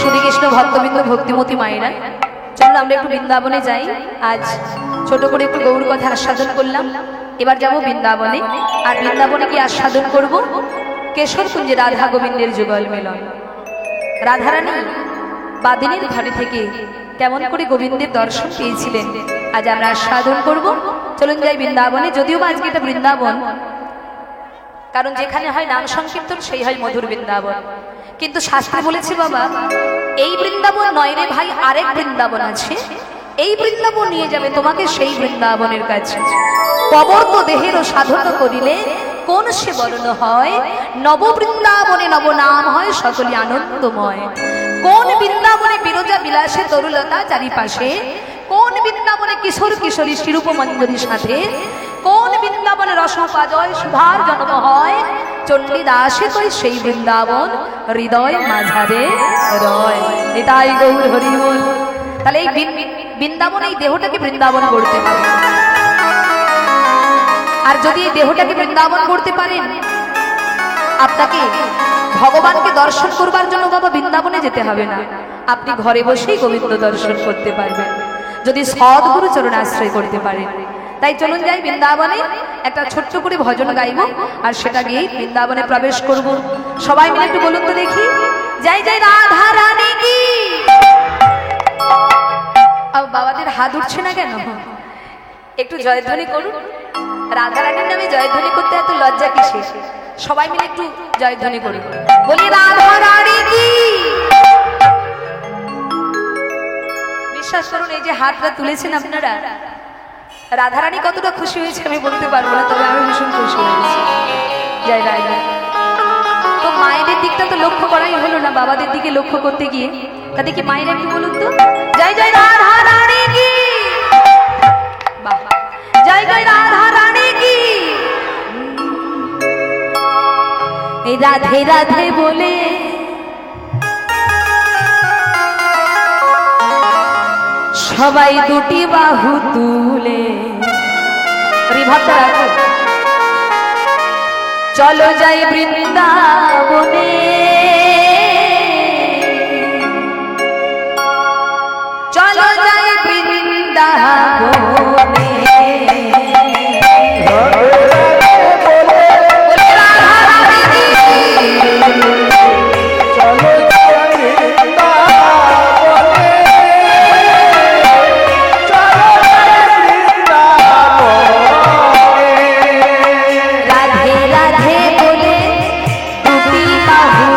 শ্রীকৃষ্ণ ভক্তবৃন্দ ভক্তিমতী মায়েরা, চলো আমরা একটু বৃন্দাবনে যাই। আজ ছোট করে একটু গৌর কথা আস্বাদন করলাম, এবার যাব বৃন্দাবনে। আর বৃন্দাবনে কি আস্বাদন করব? কেশর কুঞ্জে রাধা গোবিন্দের যুগল মিলন। রাধারানী বাদিনীর ঘরে থেকে কেমন করে গোবিন্দের দর্শন পেয়েছিলেন, আজ আমরা আস্বাদন করব। চলুন যাই বৃন্দাবনে। যদিও বা আজকে এটা বৃন্দাবন, কারণ যেখানে হয় নাম সংকীর্তন সেই হয় মধুর বৃন্দাবন। কিন্তু শাস্ত্রে বলেছে বাবা, এই বৃন্দাবন নয় রে ভাই, আরেক বৃন্দাবন আছে। এই বৃন্দাবন নিয়ে যাবে তোমাকে সেই বৃন্দাবনের কাছে। কবর্ত দেহের সাধন করিলে কোন সে বর্ণ হয়, নব বৃন্দাবনে নব নাম হয় সকলে আনন্দময়। কোন বৃন্দাবনে বিরজা বিলাসে তরুলতা চারিপাশে, কোন বৃন্দাবনে কিশোর কিশোরী শিরূপ মঞ্জরীর সাথে, কোন বৃন্দাবনে রসপাজয় সুধার জন্ম হয়, চণ্ডীদাসে কই সেই বৃন্দাবন হৃদয় মাঝারে রয়। এটাই গৌর হরি বল। তাহলে এই বৃন্দাবন, এই দেহটাকে বৃন্দাবন করতে হবে। আর যদি এই দেহটাকে বৃন্দাবন করতে পারেন, আপনাকে ভগবানকে দর্শন করবার জন্য বাবা বৃন্দাবনে যেতে হবে না, আপনি ঘরে বসেই গোবিন্দ দর্শন করতে পারবেন যদি সদ্গুরু চরণ আশ্রয় করতে পারেন। তাই চলুন যাই বৃন্দাবনে, একটা ছোট্ট করে ভজন গাইব আর সেটা গিয়েই বৃন্দাবনে প্রবেশ করব। সবাই মিলে একটু বলুন তো দেখি, যাই যাই রাধা রানী কি। বাবাদের হাত উঠছে না কেন? একটু জয়ধ্বনি করুন। রাধা রানীর নামে জয়ধ্বনি করতে এত লজ্জা কিসে? সবাই মিলে একটু জয়ধ্বনি করি, বলি রাধা রানী কি। বিশ্বাস করুন, এই যে হাতটা তুলেছেন আপনারা, রাধারানী কতটা খুশি হয়েছে আমি বলতে পারবো না, তবে আমি ভীষণ খুশি হয়েছি। জয় রাধা। তো মায়েদের দিকটা তো লক্ষ্য করাই হলো না, বাবাদের দিকে লক্ষ্য করতে গিয়ে। তা দেখি মায়েরা কি বলুন তো, জয় জয় রাধা রানী কি। বাবা, জয় জয় রাধা রানী কি। এই রাধে রাধে বলে সবাই দুটি বাহু তুলে, চলো যাই বৃন্দাবনে, চলো যাই বৃন্দাবনে। রাধে রাধে বলে দুটি বাহু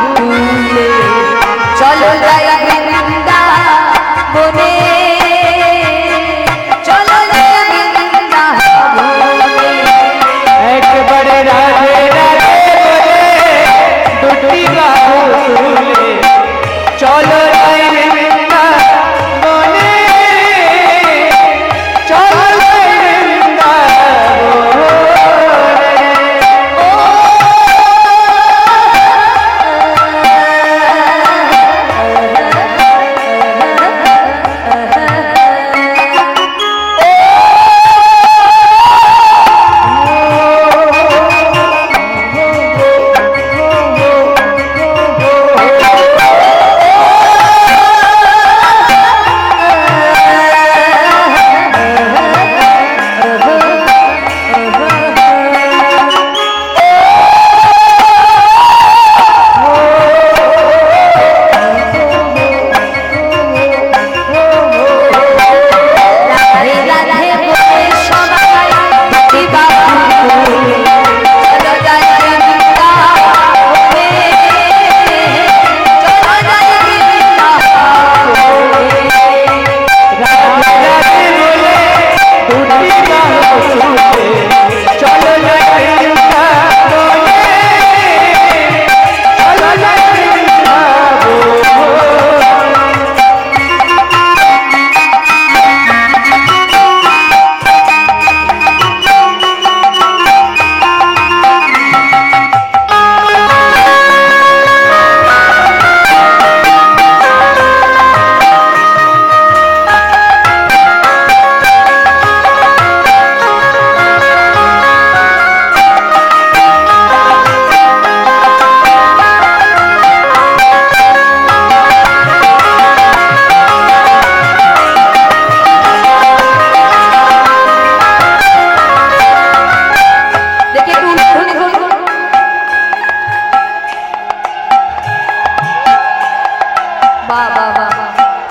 বাহ বাহ বাহ,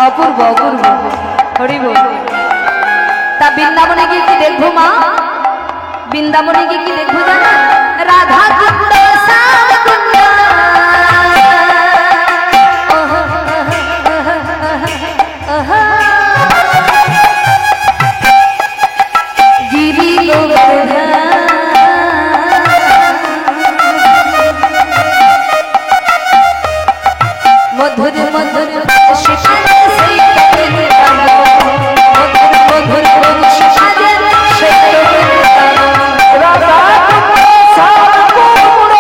অপূর্ব অপূর্ব, হরি বল। তা বৃন্দাবনে গিয়ে কি দেখবো মা? বৃন্দাবনে গিয়ে কি দেখবো জানা? রাধা কুণ্ড শ্যাম কুণ্ড, গিরি গোবর্ধন, মধুর মধুর শিশারে সেই কবিতানো, মধুর মধুর শিশারে সেই কবিতানো, রাধা কুণ্ড শ্যাম কুণ্ড,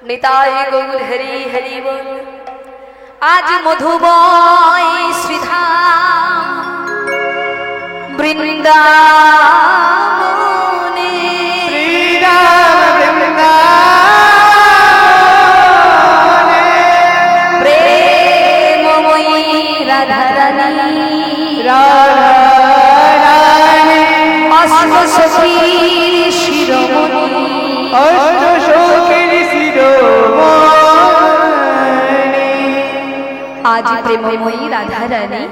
নিতাই গৌর হরি হরি বল। আজ মধুবয় শ্রীধাম বৃন্দাবনে, প্রেমময়ী রাধারানী অষ্ট সখীর শিরোমণি, আজ প্রেমময়ী রাধারানী,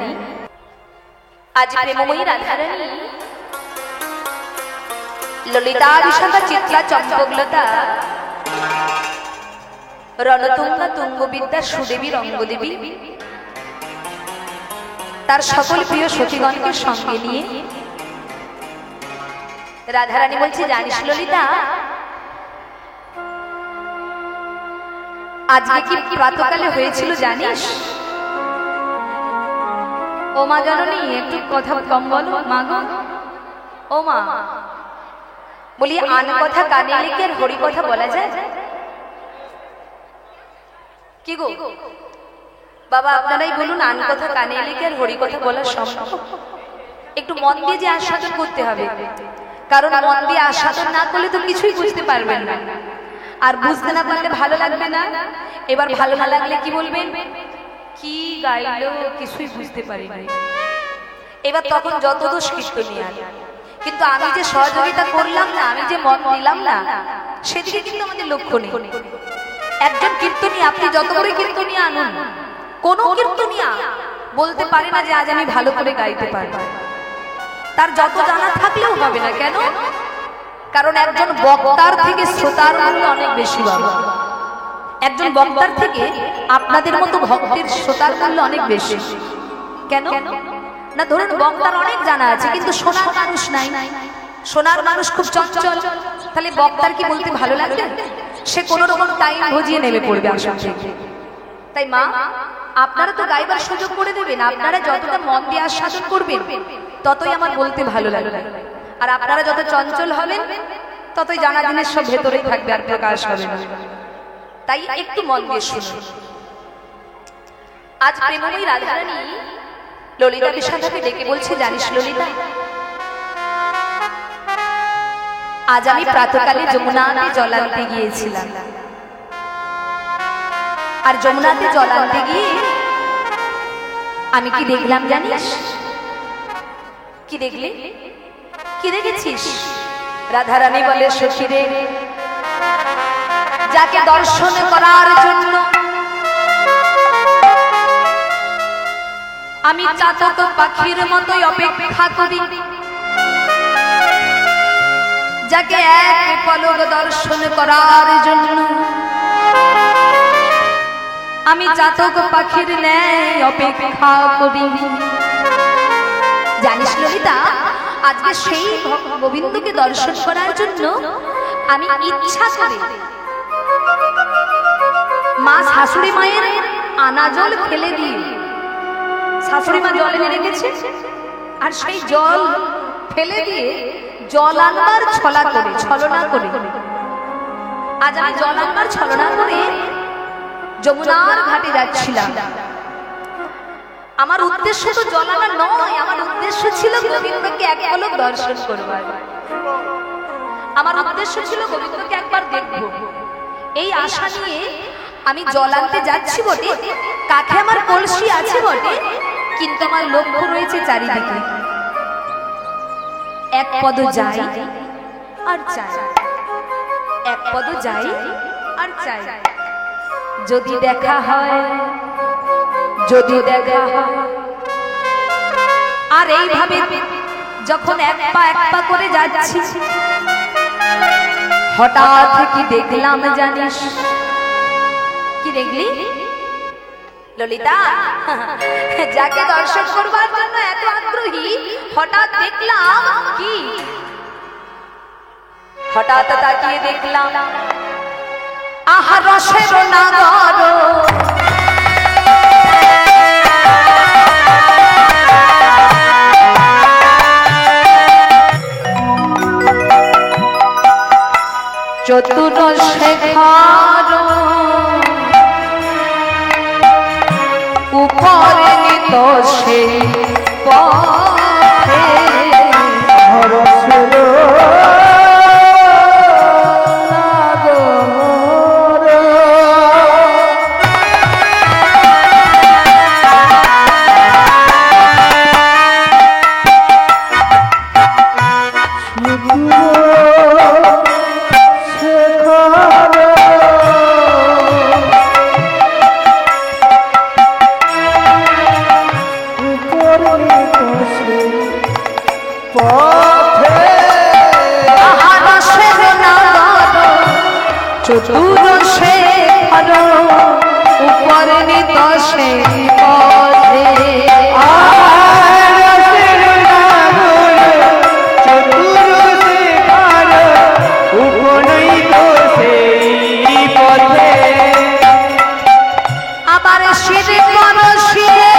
আজ প্রেমময়ী রাধারানী ললিতা বিশাখা চিত্রা চম্পকলতা রণতুঙ্গা তুঙ্গবিদ্যা সুদেবী রঙ্গদেবী তার সকল প্রিয় সখীগণকে সঙ্গে নিয়ে রাধারানী বলছে, জানিস ললিতা, আজকে কি প্রাতকালে হয়েছিল জানিস? ও মা জননী, একটু কথা কম বলো মা গো। ও মা, বলি আন কথা কানে এলে কি আর হরি কথা বলা যায়? কি গো বাবা, আপনারাই বলুন, আন কথা কানে এলে কি আর হরি কথা বলা সম্ভব? একটু মন দিয়ে যে আস্বাদন করতে হবে, কারণ মন দিয়ে আস্বাদন না করলে তো কিছুই বুঝতে পারবেন না, আর বুঝতে না পারলে ভালো লাগবে না। এবার ভালো না লাগলে কি বলবেন? কি গাইলো কিছুই বুঝতে পারি না। এবার তখন যত দোষ কীর্তনিয়ার, কিন্তু আমি যে সহযোগিতা করলাম না, আমি যে মন দিলাম না, সেদিকে কিন্তু আমাদের লক্ষ্য নেই। একজন কীর্তনিয়া, আপনি যত করে কীর্তনিয়া আনুন, কোন কীর্তনিয়া বলতে পারে না যে আজ আমি ভালো করে গাইতে পারবো। তার যত জানা থাকলেও হবে না। কেন? কারণ একজন বক্তার থেকে শ্রোতার মূল্য অনেক বেশি বাবা। একজন বক্তার থেকে আপনাদের মতো ভক্তের শ্রোতার মূল্য অনেক বেশি। কেন না, ধরুন বক্তার অনেক জানা আছে কিন্তু শোনার মানুষ নাই, শোনার মানুষ খুব চঞ্চল, তাহলে বক্তার কি বলতে ভালো লাগবে? সে কোনো রকম টাইম ভজিয়ে নেমে পড়বে আসন থেকে। তাই মা, আপনারা তো গাইবার সুযোগ করে দেবেন, আপনারা যতটা মন দিয়ে আস্বাদন করবেন ততই আমার বলতে ভালো লাগবে। আর আপনারা যত চঞ্চল হবেন ততই জানা জিনিস সব ভেতরেই থাকবে, আর প্রকাশ হবে না। তাই একটু মন দিয়ে শুনুন। আজ প্রেমময়ী রাধারানী ললিতা বিশাখাকে ডেকে বলছে, জানিস ললিতা, আজ আমি প্রাতকালে যমুনাতে জল আনতে গিয়েছিলাম, আর যমুনাতে জল আনতে গিয়ে আমি কি দেখলাম জানিস? কি দেখলি? কি দেখেছিস? রাধারানী বলে, সখীরে, যাকে দর্শন করার জন্য আমি চাতক পাখির মতোই অপেক্ষা করি, যাকে এক পলক দর্শন করার জন্য আমি চাতক পাখির ন্যায় অপেক্ষা করি। জানিস ললিতা, আজকে সেই গোবিন্দকে দর্শন করার জন্য আমি ইচ্ছা করে মা শাশুড়ি মায়ের আনা জল ফেলে দিয়ে, শাশুড়ি মা জল এনে রেখেছে, আর সেই জল ফেলে দিয়ে জল আনবার ছলনা করে আজ আমি জল আনবার ছলনা করে যমুনার ঘাটে যাচ্ছিলাম। আমার উদ্দেশ্য তো জল আনা নয়, আমার উদ্দেশ্য ছিল গোবিন্দকে এক পলক দর্শন করবার। আমার উদ্দেশ্য ছিল গোবিন্দকে একবার দেখব। এই আশা নিয়ে আমি জল আনতে যাচ্ছি বটে, কাছে আমার কলসি আছে বটে, কিন্তু আমার লক্ষ্য রয়েছে চারিদিকে। এক পদ যাই আর চাই, এক পদ যাই আর চাই, যদি দেখা হয়, যদি দেখা হয়। আর এইভাবে যখন এক পা করে যাচ্ছি, হঠাৎ কি দেখলাম জানিস? কি দেখলি ললিতা? যাকে দর্শন করবার জন্য এত আগ্রহী, হঠাৎ দেখলাম কি? হঠাৎ তাকিয়ে দেখলাম আহা রসের নাগর, চতুর শেখর উপরে নিত সেই পথে, চতুর শেখর উপরে নিত সেই পথে, আবার শিরে পরশিরে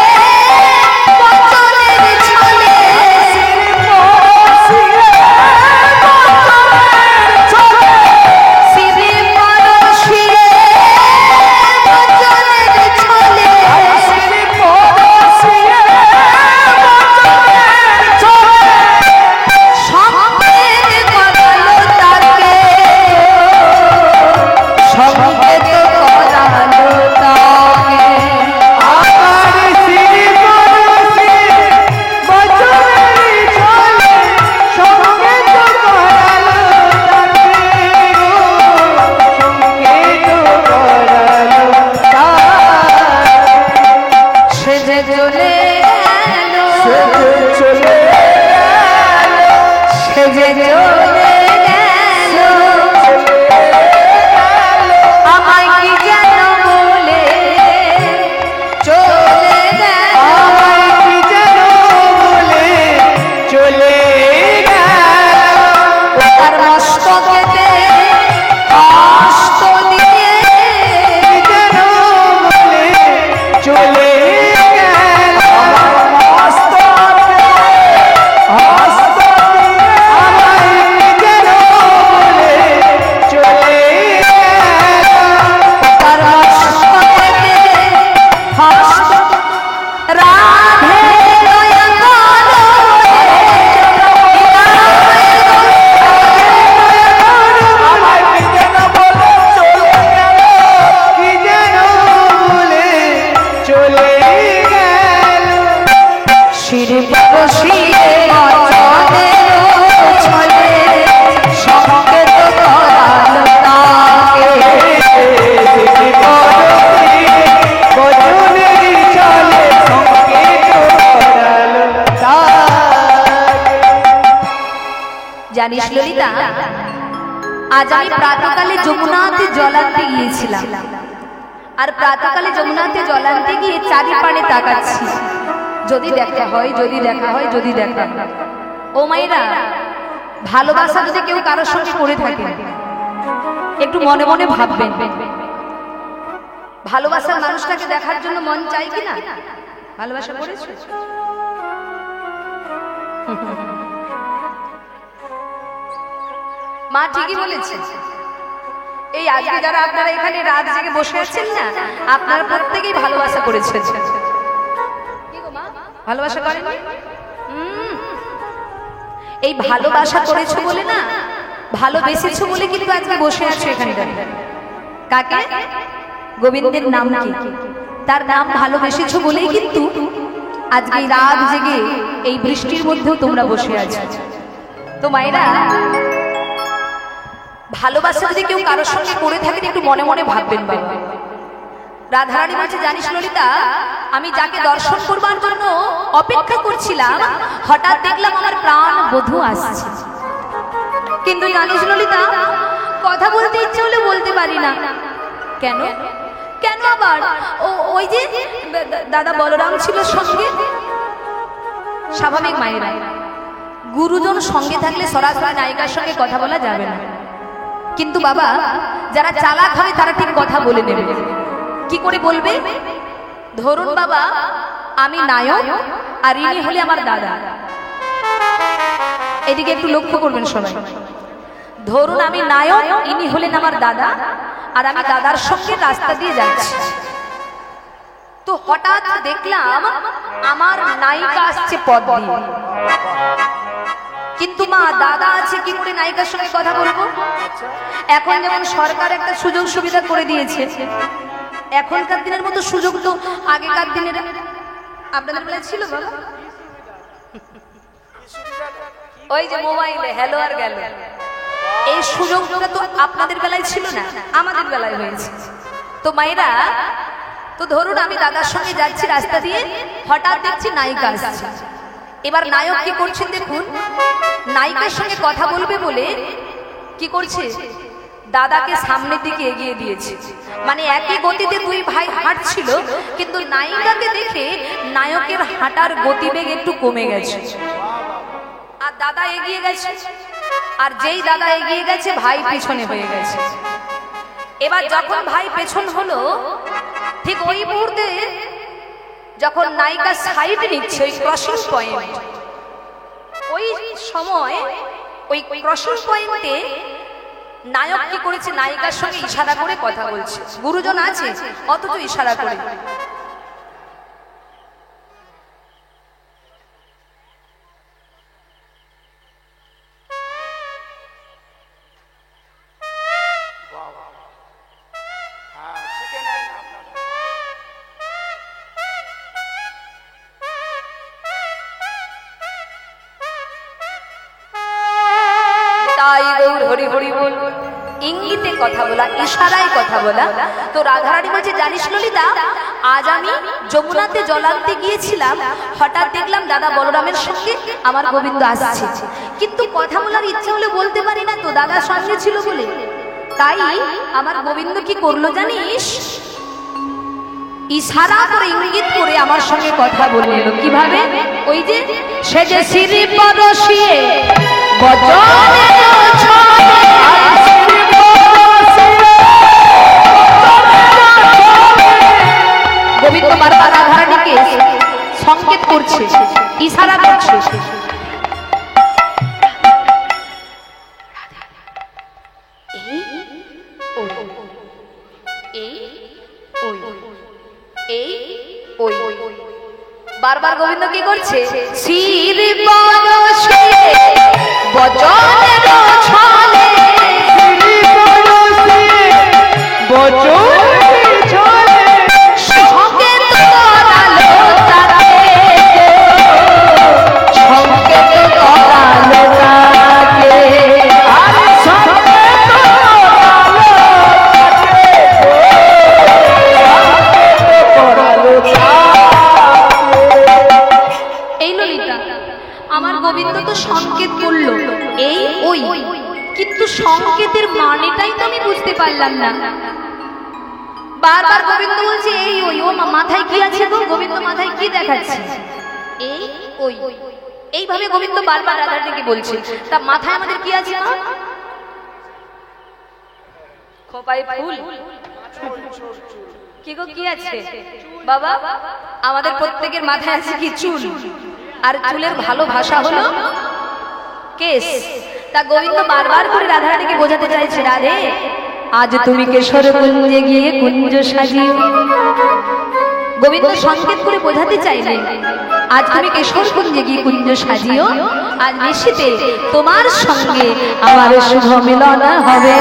আজ আমি প্রাতকালে যমুনাতে জল আনতে গিয়েছিলাম, আর প্রাতকালে যমুনাতে জল আনতে গিয়ে চারিপাড়ে তাকাচ্ছি, যদি দেখা হয়, যদি দেখা হয়, যদি দেখা হয়। ও মায়েরা, ভালোবাসা যদি কেউ কারোর সঙ্গে করে থাকে একটু মনে মনে ভাববেন, ভালোবাসার মানুষটাকে দেখার জন্য মন চাই কিনা? ভালোবাসা করেছো? মা ঠিকই বলেছে। এই আজকে যারা আপনারা এখানে রাত জেগে বসে আছেন না, আপনারা প্রত্যেকেই ভালোবাসা করেছেন। ভালোবাসা করেন? এই ভালোবাসা করেছো বলে না, ভালোবেসেছো বলে কিন্তু আজকে বসে আছো এখানে। কাকে? গোবিন্দের নাম কি? তার নাম ভালোবেসেছো বলেই কিন্তু আজকে রাত জেগে এই বৃষ্টির মধ্যেও তোমরা বসে আছো। তো মায়েরা, ভালোবাসা যদি কেউ কারোর সঙ্গে করে থাকেন একটু মনে মনে ভাববেন। বাবা রাধারানী বলছে, জানিস ললিতা, আমি যাকে দর্শন করবার জন্য অপেক্ষা করছিলাম, হঠাৎ দেখলাম আমার প্রাণ বধূ আসছে। কিন্তু জানিস ললিতা, কথা বলতে ইচ্ছে হলে বলতে পারি না। কেন? কেন আবার? ওই যে দাদা বলরাম ছিল সঙ্গে। স্বাভাবিক মায়েরা, গুরুজন সঙ্গে থাকলে সরাসরি নায়িকার সঙ্গে কথা বলা যাবে না। কিন্তু বাবা, যারা চালাক হবে তারা ঠিক কথা বলে নেবে। কি করে বলবে? ধরুন বাবা, আমি নায়ক আর ইনি হলে আমার দাদা। এদিকে একটু লক্ষ্য করবেন সবাই। ধরুন আমি নায়ক, ইনি হলেন আমার দাদা, আর আমি দাদার সঙ্গে রাস্তা দিয়ে যাচ্ছি। তো হঠাৎ দেখলাম আমার নায়িকা আসছে পথ দিয়ে। কিন্তু মা, দাদা আছে, কি করে নায়িকার সঙ্গে কথা বলবো? এখন যেমন সরকার একটা সুযোগ সুবিধা করে দিয়েছে, এখনকার দিনের মতো সুযোগ তো আগেকার দিনের আপনাদের বেলায় ছিল বাবা। ওই যে মোবাইলে হ্যালো আর গেল, এই সুযোগটা তো আপনাদের বেলায় ছিল না, আমাদের বেলায় হয়েছে। তো মায়েরা, তো ধরুন আমি দাদার সঙ্গে যাচ্ছি রাস্তা দিয়ে, হঠাৎ দেখছি নায়িকা আসছে। এবার নায়ক কি করছেন দেখুন, নায়িকার সঙ্গে কথা বলবে বলে কি করছে, দাদাকে সামনের দিকে এগিয়ে দিয়েছে। মানে একই গতিতে দুই ভাই হাঁটছিল, কিন্তু নায়িকাকে দেখে নায়কের হাঁটার গতিবেগ একটু কমে গেছে, আর দাদা এগিয়ে গেছে। আর যেই দাদা এগিয়ে গেছে, ভাই পিছনে হয়ে গেছে। এবার যখন ভাই পেছন হলো, ঠিক ওই মুহূর্তে যখন নায়িকা সাইড নিচ্ছে ওই ক্রসিং পয়েন্ট, ওই সময় ওই ক্রসিং পয়েন্টে নায়ক কি করেছে, নায়িকার সঙ্গে ইশারা করে কথা বলছে। গুরুজন আছে অথচ ইশারা করে। ইঙ্গিতে কথা বলা, ইশারায় কথা বলা। তো রাধারানী বলছে, জানিস ললিতা, আজ আমি যমুনাতে জল আনতে গিয়েছিলাম, হঠাৎ দেখলাম দাদা বলরামের সঙ্গে আমার গোবিন্দ আসছে, কিন্তু কথা বলার ইচ্ছে হলে বলতে পারি না, তো দাদা সঙ্গে ছিল বলে। তাই আমার গোবিন্দ কি করলো জানিস, ইশারা করে ইঙ্গিত করে আমার সঙ্গে কথা বলে এলো। কিভাবে? ওই যে সেজে সিঁড়ি পরশিয়ে গোবিন্দ বারবার রাধারানীকে সংকেত করছে, ইশারা করছে। বারবার গোবিন্দ কি করছে, শির পরশে বচনের ছলে, বচনের ছলে সংকেত করালো তাকে, সংকেত করালো তাকে, আর সংকেত করালো তাকে। এই ললিতা, আমার গোবিন্দ তো সংকেত করলো, এই ওই মানেটাই তো আমি বুঝতে পারলাম না। বারবার গোবিন্দ বলছে এই ওই, ও মাথায় কি আছে গো? গোবিন্দ মাথায় কি দেখাচ্ছে? এই ওই, এইভাবে গোবিন্দ বারবার রাধারানীকে বলছে। তা মাথায় আমাদের কি আছে মা? খোপায় ফুল। কি গো কি আছে বাবা? আমাদের প্রত্যেকের মাথায় আছে কি? চুল। আর চুলের ভালো ভাষা হলো কেশ। তা গোবিন্দ বারবার করে রাধারানীকে বোঝাতে চাইছে, রাধে আজ তুমি কেশর কুঞ্জে গিয়ে কুঞ্জ সাজিও। গোবিন্দ সংকেত করে বোঝাতে চাইলে আজ তুমি কেশর কুঞ্জে গিয়ে কুঞ্জ সাজিও, আজ নিশিতে তোমার সঙ্গে আমার শুভ মিলন হবে।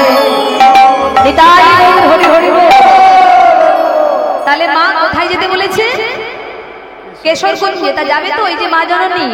তাহলে মা কোথায় যেতে বলেছে? কেশর কুঞ্জে। তা যাবে তো? এই যে মা জননী